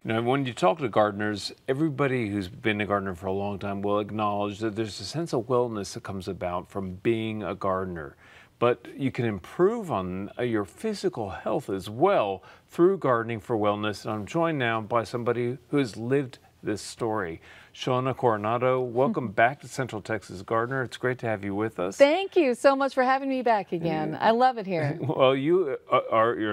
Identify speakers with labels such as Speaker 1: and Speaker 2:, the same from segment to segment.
Speaker 1: Now, when you talk to gardeners, everybody who's been a gardener for a long time will acknowledge that there's a sense of wellness that comes about from being a gardener. But you can improve on your physical health as well through gardening for wellness. And I'm joined now by somebody who has lived this story. Shawna Coronado, welcome back to Central Texas Gardener. It's great to have you with us.
Speaker 2: Thank you so much for having me back again. I love it here.
Speaker 1: Well, you're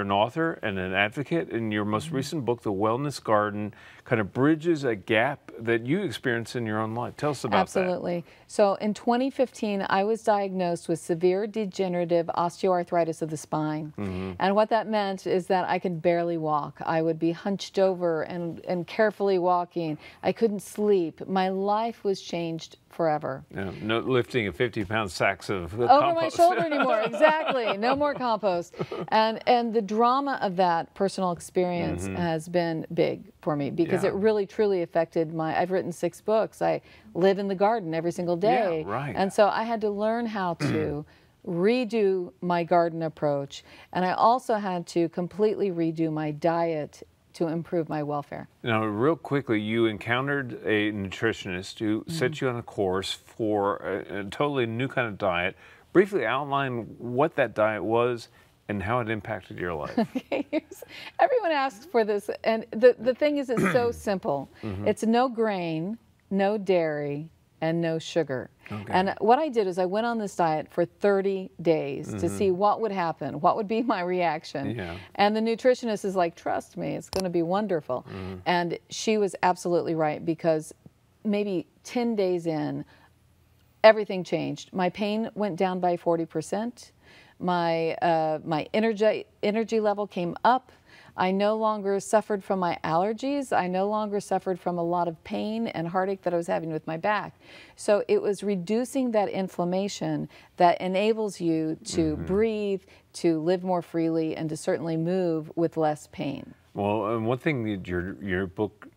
Speaker 1: an author and an advocate, and your most recent book, The Wellness Garden, kind of bridges a gap that you experienced in your own life. Tell us about that.
Speaker 2: Absolutely. So in 2015, I was diagnosed with severe degenerative osteoarthritis of the spine. And what that meant is that I could barely walk. I would be hunched over and carefully walking. I couldn't sleep. My life was changed forever.
Speaker 1: Yeah, no lifting of 50-pound sacks of
Speaker 2: over
Speaker 1: compost.
Speaker 2: my shoulder anymore. Exactly. No more compost. And the drama of that personal experience has been big for me because it really truly affected I've written 6 books. I live in the garden every single day.
Speaker 1: Yeah, right.
Speaker 2: And so I had to learn how to redo my garden approach. And I also had to completely redo my diet to improve my welfare.
Speaker 1: Now, real quickly, you encountered a nutritionist who set you on a course for a totally new kind of diet. Briefly outline what that diet was and how it impacted your life.
Speaker 2: Okay, everyone asks for this, and the thing is, it's so simple. It's no grain, no dairy, and no sugar. Okay. And what I did is I went on this diet for 30 days to see what would happen, what would be my reaction.
Speaker 1: Yeah.
Speaker 2: And the nutritionist is like, trust me, it's going to be wonderful. And she was absolutely right, because maybe 10 days in, everything changed. My pain went down by 40%. My energy level came up. I no longer suffered from my allergies. I no longer suffered from a lot of pain and heartache that I was having with my back. So it was reducing that inflammation that enables you to breathe, to live more freely, and to certainly move with less pain.
Speaker 1: Well, and one thing that your book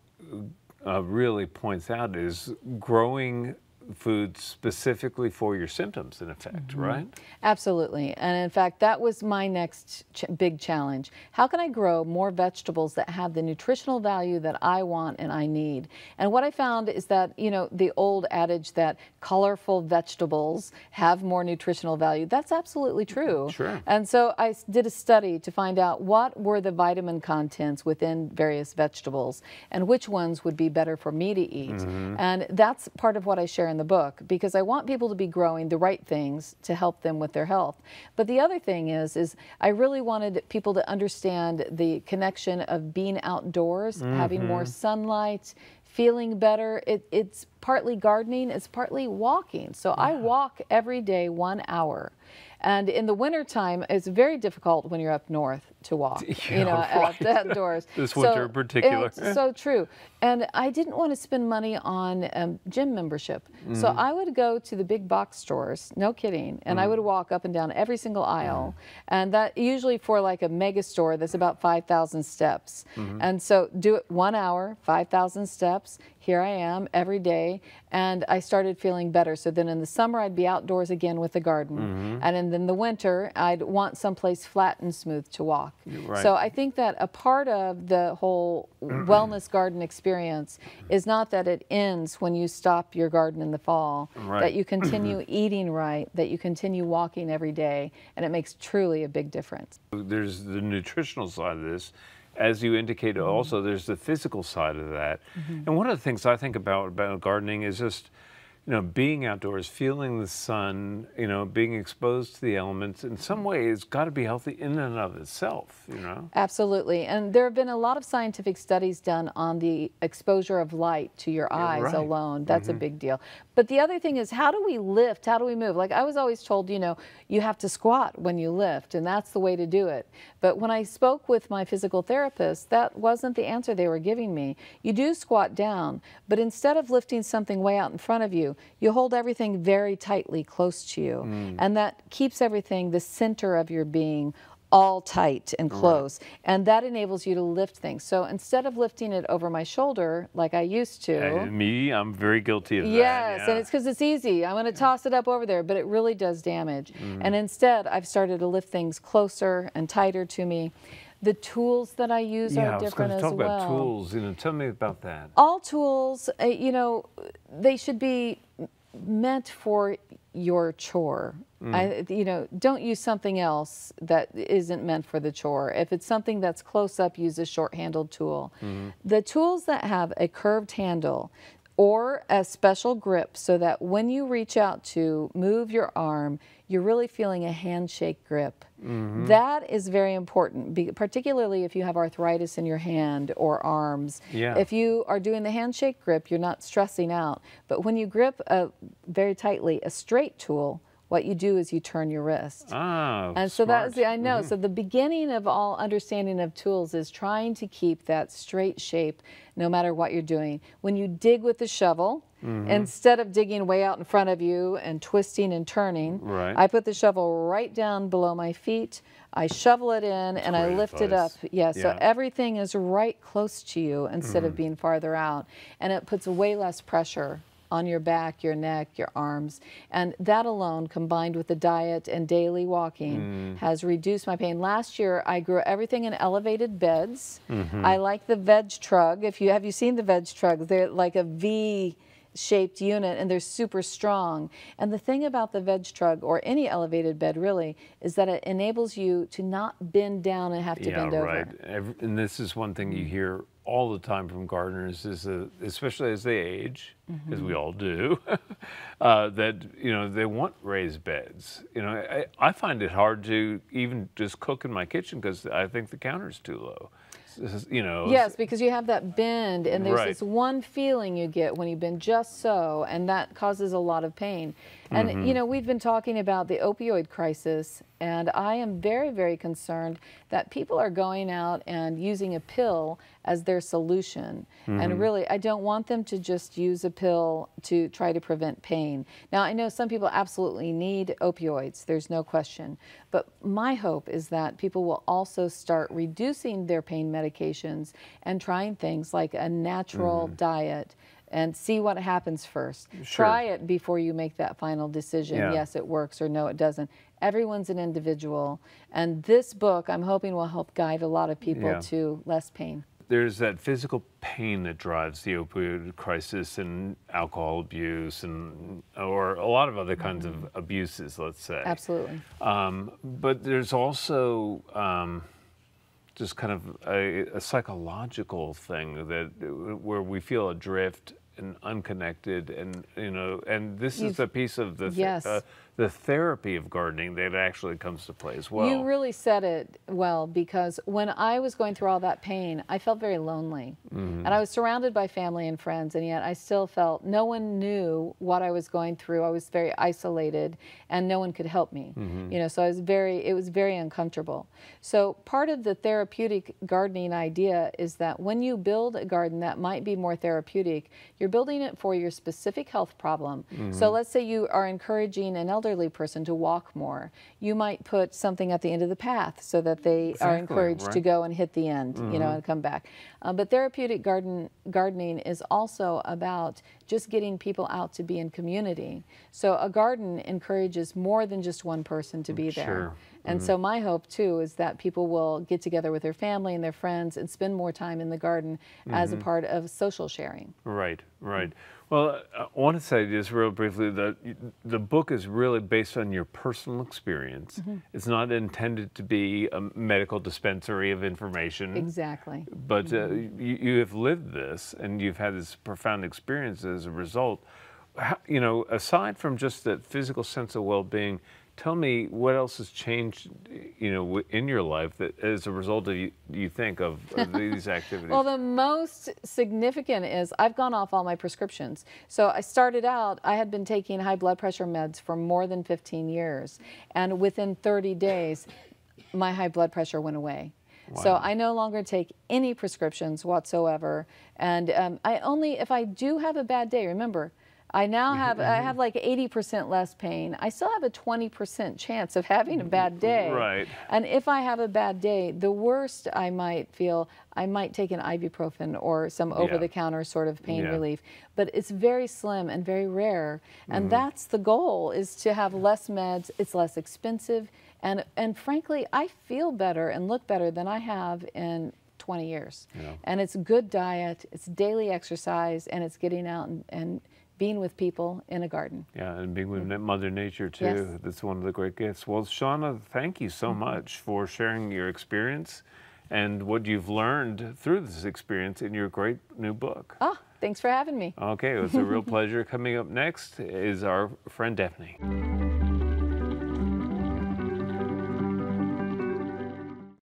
Speaker 1: really points out is growing food specifically for your symptoms, in effect, right?
Speaker 2: Absolutely. And in fact, that was my next big challenge. How can I grow more vegetables that have the nutritional value that I want and I need? And what I found is that, you know, the old adage that colorful vegetables have more nutritional value, that's absolutely true.
Speaker 1: Sure.
Speaker 2: And so I did a study to find out what were the vitamin contents within various vegetables and which ones would be better for me to eat. And that's part of what I share in the book, because I want people to be growing the right things to help them with their health. But the other thing is I really wanted people to understand the connection of being outdoors, having more sunlight, feeling better. It's partly gardening, it's partly walking. So I walk every day 1 hour. And in the wintertime, it's very difficult when you're up north to walk, you know, outdoors.
Speaker 1: This winter in particular.
Speaker 2: It's so true. And I didn't want to spend money on gym membership. So I would go to the big box stores, no kidding, and I would walk up and down every single aisle. And that usually for like a mega store, that's about 5,000 steps. And so do it 1 hour, 5,000 steps. Here I am every day, and I started feeling better. So then in the summer, I'd be outdoors again with the garden. And in the winter, I'd want someplace flat and smooth to walk.
Speaker 1: Right.
Speaker 2: So I think that a part of the whole wellness garden experience is not that it ends when you stop your garden in the fall, that you continue eating right, that you continue walking every day, and it makes truly a big difference.
Speaker 1: There's the nutritional side of this. As you indicated, also there's the physical side of that. And one of the things I think about gardening is just, you know, being outdoors, feeling the sun, you know, being exposed to the elements. In some way, it's got to be healthy in and of itself, you know?
Speaker 2: Absolutely. And there have been a lot of scientific studies done on the exposure of light to your eyes alone. That's a big deal. But the other thing is, how do we lift? How do we move? Like I was always told, you know, you have to squat when you lift, and that's the way to do it. But when I spoke with my physical therapist, that wasn't the answer they were giving me. You do squat down, but instead of lifting something way out in front of you, you hold everything very tightly close to you. And that keeps everything, the center of your being, all tight and close. And that enables you to lift things. So instead of lifting it over my shoulder like I used to.
Speaker 1: I'm very guilty of that.
Speaker 2: Yes, and it's because it's easy. I'm going to toss it up over there, but it really does damage. And instead, I've started to lift things closer and tighter to me. The tools that I use are different as well.
Speaker 1: Yeah, I was going to talk about tools. You know, tell me about that.
Speaker 2: All tools, you know, they should be meant for your chore. You know, don't use something else that isn't meant for the chore. If it's something that's close up, use a short-handled tool. The tools that have a curved handle or a special grip so that when you reach out to move your arm, you're really feeling a handshake grip. That is very important, particularly if you have arthritis in your hand or arms.
Speaker 1: Yeah.
Speaker 2: If you are doing the handshake grip, you're not stressing out. But when you grip very tightly a straight tool, what you do is you turn your wrist. And so that was I know. So the beginning of all understanding of tools is trying to keep that straight shape no matter what you're doing. When you dig with the shovel, instead of digging way out in front of you and twisting and turning, I put the shovel right down below my feet. I shovel it in and I lift it up. Yeah, so everything is right close to you instead of being farther out. And it puts way less pressure on your back, your neck, your arms. And that alone, combined with the diet and daily walking, has reduced my pain. Last year, I grew everything in elevated beds. I like the veg trug. Have you seen the veg trug? They're like a V-shaped unit, and they're super strong. And the thing about the veg trug, or any elevated bed really, is that it enables you to not bend down and have to bend over.
Speaker 1: Right. And this is one thing you hear all the time from gardeners, is especially as they age, as we all do, that, you know, they want raised beds. You know, I find it hard to even just cook in my kitchen because I think the counter's too low. You know.
Speaker 2: Yes, because you have that bend, and there's this one feeling you get when you bend just so, and that causes a lot of pain. And, you know, we've been talking about the opioid crisis, and I am very, very concerned that people are going out and using a pill as their solution. And really, I don't want them to just use a pill to try to prevent pain. Now, I know some people absolutely need opioids, there's no question. But my hope is that people will also start reducing their pain medications and trying things like a natural diet and see what happens first. Try it before you make that final decision. Yes, it works, or no, it doesn't. Everyone's an individual. And this book, I'm hoping, will help guide a lot of people to less pain.
Speaker 1: There's that physical pain that drives the opioid crisis and alcohol abuse or a lot of other kinds of abuses, let's say.
Speaker 2: Absolutely.
Speaker 1: But there's also just kind of a psychological thing where we feel adrift and unconnected, and you know, and this is the piece of the therapy of gardening that actually comes to play as well.
Speaker 2: You really said it well, because when I was going through all that pain, I felt very lonely. And I was surrounded by family and friends, and yet I still felt no one knew what I was going through. I was very isolated, and no one could help me. You know, so it was very uncomfortable. So part of the therapeutic gardening idea is that when you build a garden that might be more therapeutic, you're building it for your specific health problem. So let's say you are encouraging an elderly person to walk more. You might put something at the end of the path so that they are encouraged to go and hit the end, you know, and come back. But therapeutic gardening is also about just getting people out to be in community. So a garden encourages more than just one person to be there. And so my hope, too, is that people will get together with their family and their friends and spend more time in the garden as a part of social sharing.
Speaker 1: Right. Well, I want to say just real briefly that the book is really based on your personal experience. It's not intended to be a medical dispensary of information.
Speaker 2: Exactly.
Speaker 1: But you have lived this, and you've had this profound experience as a result. You know, aside from just that physical sense of well-being, tell me what else has changed, you know, in your life that as a result of you think of these activities?
Speaker 2: Well, the most significant is I've gone off all my prescriptions. So I started out, I had been taking high blood pressure meds for more than 15 years. And within 30 days, my high blood pressure went away. Wow. So I no longer take any prescriptions whatsoever. And if I do have a bad day, remember, I now have I have like 80% less pain. I still have a 20% chance of having a bad day.
Speaker 1: Right.
Speaker 2: And if I have a bad day, the worst I might feel, I might take an ibuprofen or some over-the-counter sort of pain relief. But it's very slim and very rare. And that's the goal, is to have less meds. It's less expensive, And frankly, I feel better and look better than I have in 20 years.
Speaker 1: Yeah.
Speaker 2: And it's good diet, it's daily exercise, and it's getting out and being with people in a garden.
Speaker 1: Yeah, and being with Mother Nature too.
Speaker 2: Yes.
Speaker 1: That's one of the great gifts. Well, Shauna, thank you so much for sharing your experience and what you've learned through this experience in your great new book.
Speaker 2: Ah, thanks for having me.
Speaker 1: Okay, it was a real pleasure. Coming up next is our friend Daphne.